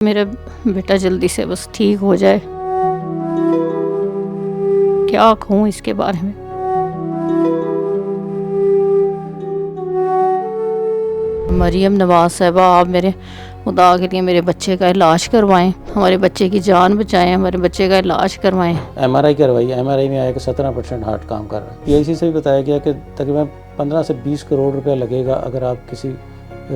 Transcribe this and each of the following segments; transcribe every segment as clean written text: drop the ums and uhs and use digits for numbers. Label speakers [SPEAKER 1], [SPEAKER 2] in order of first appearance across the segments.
[SPEAKER 1] मेरा बेटा जल्दी से बस ठीक हो जाए। क्या कहूँ इसके बारे में। मरियम नवाज साहिबा, आप मेरे खुदा के लिए मेरे बच्चे का इलाज करवाएं, हमारे बच्चे की जान बचाएं, हमारे बच्चे का इलाज करवाएं।
[SPEAKER 2] MRI करवाई, MRI में आया कि 17% हार्ट काम कर रहा है। PIC से भी बताया गया कि तकरीबन 15 से 20 करोड़ रुपया लगेगा अगर आप किसी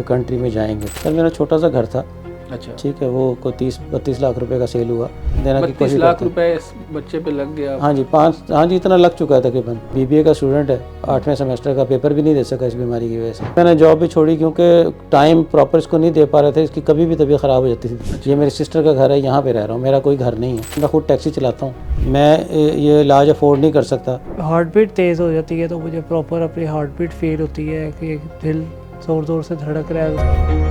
[SPEAKER 2] कंट्री में जाएंगे। सर मेरा छोटा सा घर था,
[SPEAKER 3] अच्छा,
[SPEAKER 2] ठीक है, वो कोई 30-32 लाख रुपए का सेल हुआ, देना की
[SPEAKER 3] 32
[SPEAKER 2] कोशिश
[SPEAKER 3] लाख
[SPEAKER 2] करते हैं।
[SPEAKER 3] रुपए इस बच्चे पे लग गया।
[SPEAKER 2] हाँ जी, इतना लग चुका है तकरीबन। BBA का स्टूडेंट है, 8वें सेमेस्टर का, पेपर भी नहीं दे सका इस बीमारी की वजह से। मैंने जॉब भी छोड़ी क्योंकि टाइम प्रॉपर इसको नहीं दे पा रहे थे, इसकी कभी भी तबीयत ख़राब हो जाती थी। ये मेरी सिस्टर का घर है, यहाँ पे रह रहा हूँ, मेरा कोई घर नहीं है, मैं खुद टैक्सी चलाता हूँ, मैं ये इलाज अफोर्ड नहीं कर सकता।
[SPEAKER 4] हार्ट बीट तेज़ हो जाती है तो मुझे प्रॉपर अपनी हार्ट बीट फील होती है कि दिल ज़ोर ज़ोर से धड़क रहा है।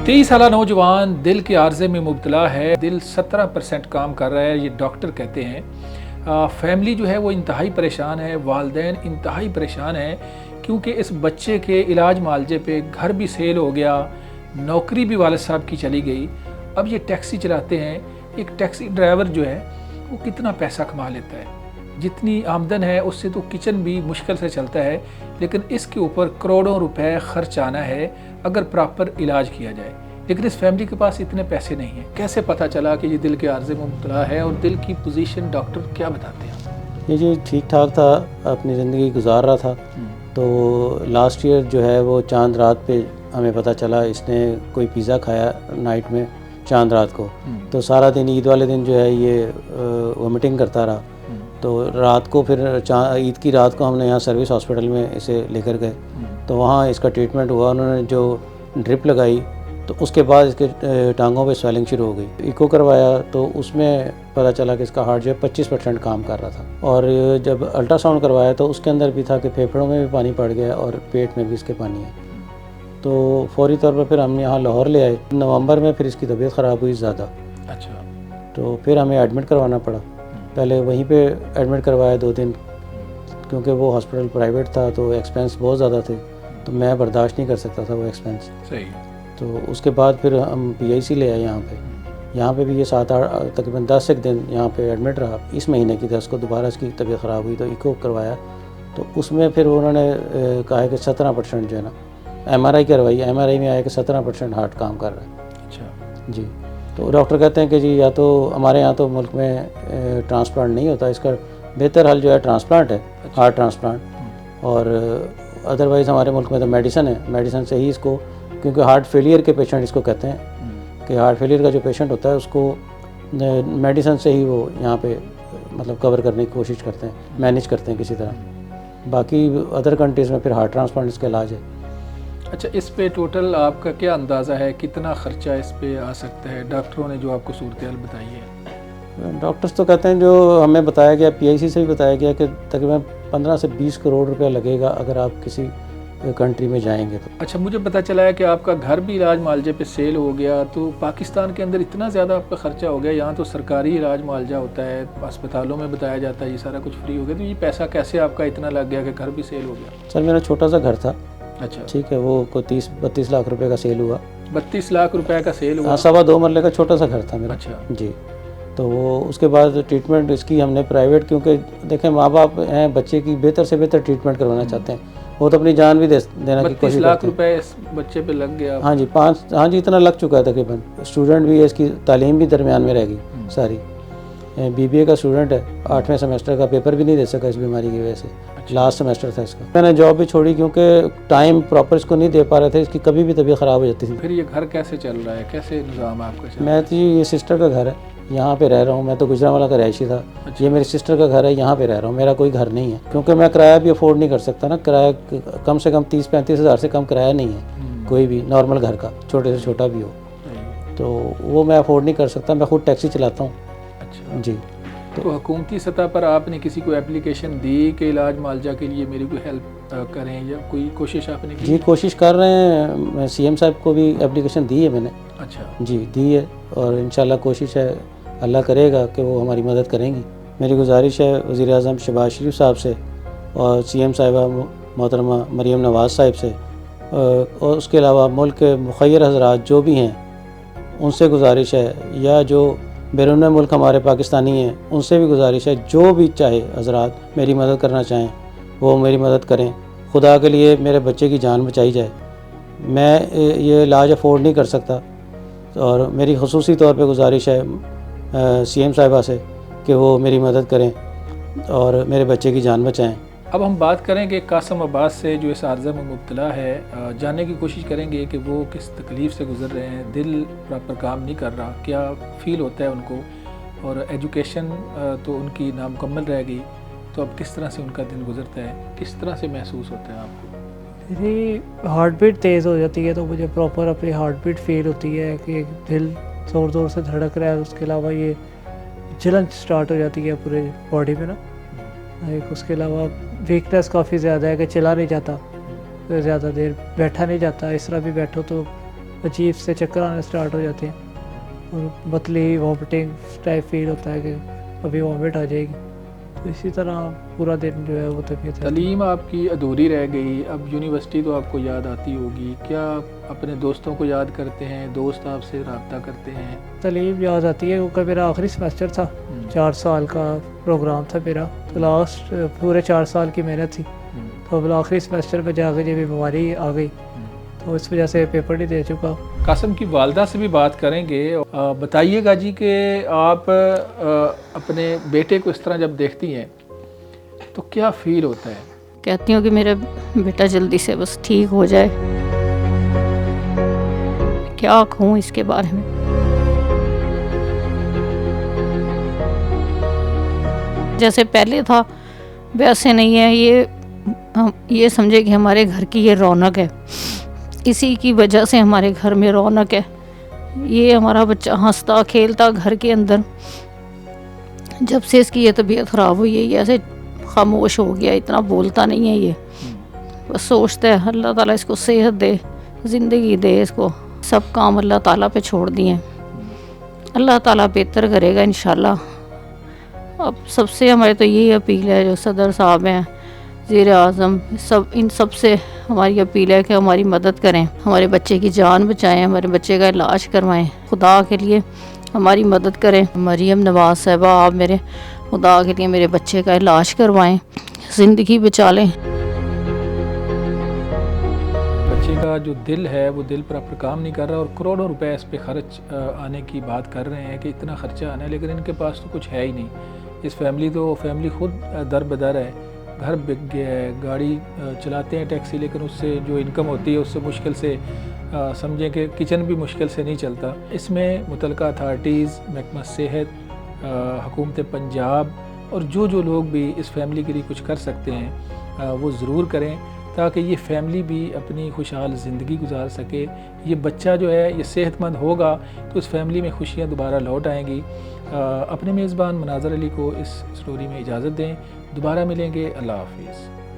[SPEAKER 3] 23 साला नौजवान दिल के आर्जे में मुब्तला है, दिल 17% काम कर रहा है, ये डॉक्टर कहते हैं। फैमिली जो है वो इंतहाई परेशान है, वालदैन इंतहाई परेशान है क्योंकि इस बच्चे के इलाज मालजे पे घर भी सेल हो गया, नौकरी भी वालिद साहब की चली गई। अब ये टैक्सी चलाते हैं। एक टैक्सी ड्राइवर जो है वो कितना पैसा कमा लेता है, जितनी आमदन है उससे तो किचन भी मुश्किल से चलता है, लेकिन इसके ऊपर करोड़ों रुपए खर्च आना है अगर प्रॉपर इलाज किया जाए। लेकिन इस फैमिली के पास इतने पैसे नहीं हैं। कैसे पता चला कि ये दिल के आर्जे में मुब्तला है और दिल की पोजीशन डॉक्टर क्या बताते हैं?
[SPEAKER 2] ये जी ठीक ठाक था, अपनी ज़िंदगी गुजार रहा था। तो लास्ट ईयर जो है वो चांद रात पे हमें पता चला इसने कोई पिज़्ज़ा खाया नाइट में चांद रात को। तो सारा दिन ईद वाले दिन जो है ये वोमिटिंग करता रहा। तो रात को फिर ईद की रात को हमने यहाँ सर्विस हॉस्पिटल में इसे लेकर गए, तो वहाँ इसका ट्रीटमेंट हुआ। उन्होंने जो ड्रिप लगाई तो उसके बाद इसके टांगों पे स्वेलिंग शुरू हो गई। इको करवाया तो उसमें पता चला कि इसका हार्ट जो है 25% काम कर रहा था। और जब अल्ट्रासाउंड करवाया तो उसके अंदर भी था कि फेफड़ों में भी पानी पड़ गया और पेट में भी इसके पानी है। तो फौरी तौर पर फिर हम यहाँ लाहौर ले आए। नवंबर में फिर इसकी तबीयत ख़राब हुई ज़्यादा।
[SPEAKER 3] अच्छा,
[SPEAKER 2] तो फिर हमें एडमिट करवाना पड़ा। पहले वहीं पे एडमिट करवाया 2 दिन, क्योंकि वो हॉस्पिटल प्राइवेट था तो एक्सपेंस बहुत ज़्यादा थे, तो मैं बर्दाश्त नहीं कर सकता था वो एक्सपेंस।
[SPEAKER 3] सही।
[SPEAKER 2] तो उसके बाद फिर हम PIC ले आए यहाँ पे भी ये 7-8 तकरीबन 10 एक दिन यहाँ पे एडमिट रहा। इस महीने की 10 को दोबारा इसकी तबीयत ख़राब हुई तो इको करवाया, तो उसमें फिर उन्होंने कहा है कि 17% जो है ना, MRI करवाई, MRI में आया कि 17% हार्ट काम कर रहा है।
[SPEAKER 3] अच्छा
[SPEAKER 2] जी। तो डॉक्टर कहते हैं कि जी या तो हमारे यहाँ तो मुल्क में ट्रांसप्लांट नहीं होता, इसका बेहतर हल जो है ट्रांसप्लांट है, हार्ट ट्रांसप्लांट। और अदरवाइज़ हमारे मुल्क में तो मेडिसिन है, मेडिसिन से ही इसको, क्योंकि हार्ट फेलियर के पेशेंट इसको कहते हैं कि हार्ट फेलियर का जो पेशेंट होता है उसको मेडिसिन से ही वो यहाँ पे मतलब कवर करने की कोशिश करते हैं, मैनेज करते हैं किसी तरह। बाकी अदर कंट्रीज़ में फिर हार्ट ट्रांसप्लांट इसका इलाज है।
[SPEAKER 3] अच्छा, इस पे टोटल आपका क्या अंदाज़ा है, कितना ख़र्चा इस पे आ सकता है? डॉक्टरों ने जो आपको सूरत हाल बताई है।
[SPEAKER 2] डॉक्टर्स तो कहते हैं, जो हमें बताया गया, PIC से भी बताया गया कि तकरीबन 15 से 20 करोड़ रुपया लगेगा अगर आप किसी कंट्री में जाएंगे तो।
[SPEAKER 3] अच्छा, मुझे पता चला है कि आपका घर भी इलाज मालजे पे सेल हो गया, तो पाकिस्तान के अंदर इतना ज़्यादा आपका ख़र्चा हो गया। यहाँ तो सरकारी इलाज मालजा होता है, अस्पतालों में बताया जाता है ये सारा कुछ फ्री हो गया, तो ये पैसा कैसे आपका इतना लग गया कि घर भी सेल हो गया?
[SPEAKER 2] सर मेरा छोटा सा घर था,
[SPEAKER 3] अच्छा,
[SPEAKER 2] ठीक है, वो कोई 30-32 लाख रुपए का सेल हुआ।
[SPEAKER 3] 32 लाख रुपए का सेल हुआ?
[SPEAKER 2] हाँ, 2.25 मरले का छोटा सा घर था मेरा।
[SPEAKER 3] अच्छा
[SPEAKER 2] जी। तो वो उसके बाद ट्रीटमेंट इसकी हमने प्राइवेट, क्योंकि देखें माँ बाप हैं, बच्चे की बेहतर से बेहतर ट्रीटमेंट करवाना चाहते हैं, वो तो अपनी जान भी देना की
[SPEAKER 3] 32
[SPEAKER 2] कोशिश
[SPEAKER 3] लाख
[SPEAKER 2] करते हैं।
[SPEAKER 3] रुपए इस बच्चे पे लग गया?
[SPEAKER 2] हाँ जी, इतना लग चुका है तकरीबन। स्टूडेंट भी है, इसकी तालीम भी दरमियान में रह गई सारी। BBA का स्टूडेंट है, 8वें सेमेस्टर का, पेपर भी नहीं दे सका इस बीमारी की वजह से। लास्ट सेमेस्टर था इसका। मैंने जॉब भी छोड़ी क्योंकि टाइम प्रॉपर इसको नहीं दे पा रहे थे, इसकी कभी भी तबीयत ख़राब हो जाती थी।
[SPEAKER 3] फिर ये घर कैसे चल रहा है, कैसे निज़ाम है आपका?
[SPEAKER 2] मैं तो ये सिस्टर का घर है, यहाँ पे रह रहा हूँ। मैं तो गुजरांवाला का रहायशी था। ये मेरी सिस्टर का घर है, यहाँ पे रह रहा हूँ, मेरा कोई घर नहीं है, क्योंकि मैं किराया भी अफोर्ड नहीं कर सकता ना। किराया कम से कम 30-35 हज़ार से कम किराया नहीं है कोई भी नॉर्मल घर का, छोटे से छोटा भी हो, तो वो मैं अफोर्ड नहीं कर सकता। मैं खुद टैक्सी चलाता हूँ।
[SPEAKER 3] अच्छा
[SPEAKER 2] जी।
[SPEAKER 3] तो हुकूमती सतह पर आपने किसी को एप्लीकेशन दी कि इलाज मालजा के लिए मेरी कोई हेल्प करें, या कोई कोशिश आपने की?
[SPEAKER 2] जी, कोशिश कर रहे हैं। CM साहब को भी एप्लीकेशन दी है मैंने।
[SPEAKER 3] अच्छा
[SPEAKER 2] जी, दी है, और इंशाल्लाह कोशिश है, अल्लाह करेगा कि वो हमारी मदद करेंगी। मेरी गुजारिश है वज़ीर आज़म शहबाज शरीफ साहब से और CM साहिबा मोहतरमा मरियम नवाज़ साहिब से, और उसके अलावा मुल्क के मुखय्यर हज़रात जो भी हैं उनसे गुजारिश है, या जो बैरून मुल्क हमारे पाकिस्तानी हैं उनसे भी गुजारिश है, जो भी चाहे हजरात मेरी मदद करना चाहें वो मेरी मदद करें। खुदा के लिए मेरे बच्चे की जान बचाई जाए। मैं ये इलाज अफोर्ड नहीं कर सकता, और मेरी खसूसी तौर पे गुजारिश है CM साहिबा से कि वो मेरी मदद करें और मेरे बच्चे की जान बचाएं।
[SPEAKER 3] अब हम बात करेंगे कासम अब्बास से, जो इस आर्ज़ा में मुब्तला है। जानने की कोशिश करेंगे कि वो किस तकलीफ़ से गुज़र रहे हैं। दिल प्रॉपर काम नहीं कर रहा, क्या फ़ील होता है उनको, और एजुकेशन तो उनकी नामुकम्मल रह गई, तो अब किस तरह से उनका दिन गुज़रता है, किस तरह से महसूस होता है आपको?
[SPEAKER 4] मेरी हार्ट बीट तेज़ हो जाती है तो मुझे प्रॉपर अपनी हार्ट बीट फील होती है कि दिल ज़ोर ज़ोर से धड़क रहा है। उसके अलावा ये जलन स्टार्ट हो जाती है पूरे बॉडी में ना। एक उसके अलावा वीकनेस काफ़ी ज़्यादा है कि चला नहीं जाता, ज़्यादा देर बैठा नहीं जाता। इस तरह भी बैठो तो अजीब से चक्कर आने स्टार्ट हो जाते हैं, और मतली वॉमिटिंग टाइप फील होता है कि अभी वॉमिट आ जाएगी। तो इसी तरह पूरा दिन जो है वो तबीयत
[SPEAKER 3] तालीम आपकी अधूरी रह गई, अब यूनिवर्सिटी तो आपको याद आती होगी, क्या अपने दोस्तों को याद करते हैं, दोस्त आपसे रब्ता करते हैं?
[SPEAKER 4] तालीम याद आती है क्योंकि मेरा आखिरी सेमेस्टर था, 4 साल का प्रोग्राम था मेरा, तो लास्ट पूरे 4 साल की मेहनत थी। तो अब आखिरी सेमेस्टर में जाकर जब बीमारी आ गई तो इस वजह से पेपर नहीं दे चुका।
[SPEAKER 3] कासम की वालदा से भी बात करेंगे। बताइएगा जी कि आप अपने बेटे को इस तरह जब देखती हैं तो क्या फ़ील होता है?
[SPEAKER 1] कहती हूँ कि मेरा बेटा जल्दी से बस ठीक हो जाए। क्या कहूँ इसके बारे में। जैसे पहले था वैसे नहीं है। ये समझे कि हमारे घर की ये रौनक है, इसी की वजह से हमारे घर में रौनक है। ये हमारा बच्चा हंसता खेलता घर के अंदर, जब से इसकी ये तबीयत ख़राब हुई है ये ऐसे खामोश हो गया, इतना बोलता नहीं है ये। बस सोचता है अल्लाह ताला इसको सेहत दे, ज़िंदगी दे इसको। सब काम अल्लाह ताला पे छोड़ दिए, अल्लाह ताला बेहतर करेगा इंशाल्लाह। अब सबसे हमारे तो यही अपील है, जो सदर साहब हैं, वज़ीर आज़म, सब इन सब से हमारी अपील है कि हमारी मदद करें, हमारे बच्चे की जान बचाएं, हमारे बच्चे का इलाज करवाएं। खुदा के लिए हमारी मदद करें। मरियम नवाज़ साहिबा, आप मेरे खुदा के लिए मेरे बच्चे का इलाज करवाएं, ज़िंदगी बचा लें।
[SPEAKER 3] बच्चे का जो दिल है वो दिल प्रॉपर काम नहीं कर रहा, और करोड़ों रुपए इस पे खर्च आने की बात कर रहे हैं कि इतना खर्चा आना है, लेकिन इनके पास तो कुछ है ही नहीं। इस फैमिली खुद दर बदर है, घर बिक गया है, गाड़ी चलाते हैं टैक्सी, लेकिन उससे जो इनकम होती है उससे मुश्किल से समझें कि किचन भी मुश्किल से नहीं चलता। इसमें मुतलका अथॉरिटीज़, महकमा सेहत, हुकूमत पंजाब और जो लोग भी इस फैमिली के लिए कुछ कर सकते हैं वो ज़रूर करें, ताकि ये फैमिली भी अपनी खुशहाल ज़िंदगी गुजार सके। ये बच्चा जो है ये सेहतमंद होगा तो इस फैमिली में खुशियाँ दोबारा लौट आएंगी। अपने मेज़बान मनाज़र अली को इस स्टोरी में इजाज़त दें। दोबारा मिलेंगे। अल्लाह हाफिज़।